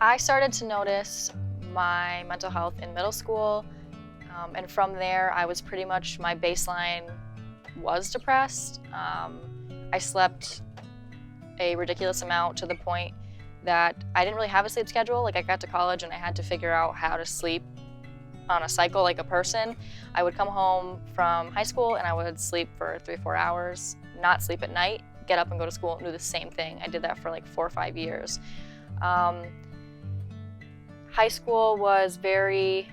I started to notice my mental health in middle school, and from there I was pretty much, my baseline was depressed. I slept a ridiculous amount to the point that I didn't really have a sleep schedule. Like, I got to college and I had to figure out how to sleep on a cycle like a person. I would come home from high school and I would sleep for 3-4 hours, not sleep at night, get up and go to school and do the same thing. I did that for like 4 or 5 years. High school was very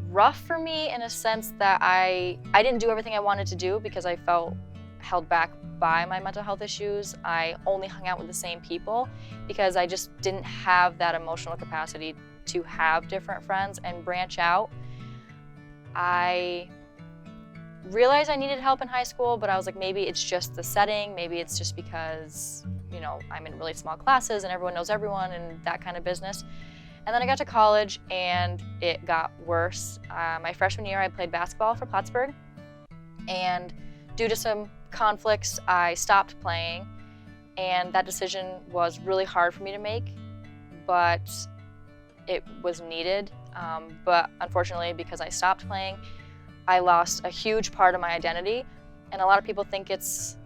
rough for me in a sense that I didn't do everything I wanted to do because I felt held back by my mental health issues. I only hung out with the same people because I just didn't have that emotional capacity to have different friends and branch out. I realized I needed help in high school, but I was like, maybe it's just the setting, maybe it's just because, you know, I'm in really small classes and everyone knows everyone and that kind of business. And then I got to college and it got worse. My freshman year, I played basketball for Plattsburgh, and due to some conflicts, I stopped playing, and that decision was really hard for me to make, but it was needed. But unfortunately, because I stopped playing, I lost a huge part of my identity, and a lot of people think it's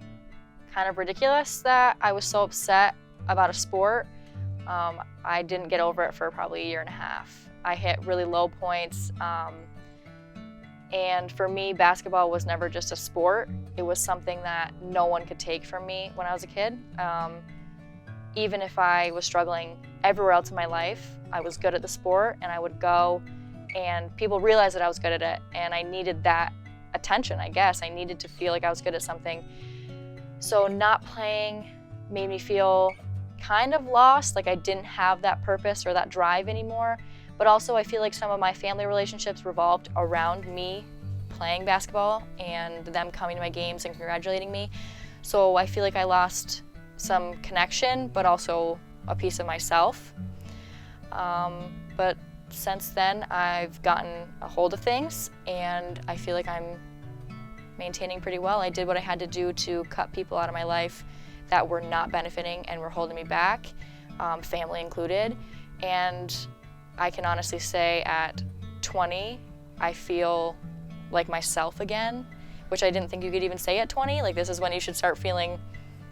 kind of ridiculous that I was so upset about a sport. I didn't get over it for probably 1.5 years. I hit really low points, and for me, basketball was never just a sport. It was something that no one could take from me when I was a kid. Even if I was struggling everywhere else in my life, I was good at the sport, and I would go and people realized that I was good at it, and I needed that attention, I guess. I needed to feel like I was good at something. So not playing made me feel kind of lost, like I didn't have that purpose or that drive anymore. But also I feel like some of my family relationships revolved around me playing basketball and them coming to my games and congratulating me. So I feel like I lost some connection, but also a piece of myself. But since then, I've gotten a hold of things, and I feel like I'm maintaining pretty well. I did what I had to do to cut people out of my life that were not benefiting and were holding me back, family included. And I can honestly say at 20, I feel like myself again, which I didn't think you could even say at 20. Like, this is when you should start feeling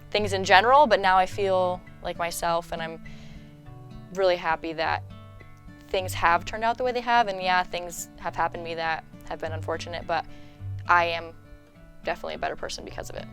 things in general, but now I feel like myself, and I'm really happy that things have turned out the way they have. And yeah, things have happened to me that have been unfortunate, but I am definitely a better person because of it.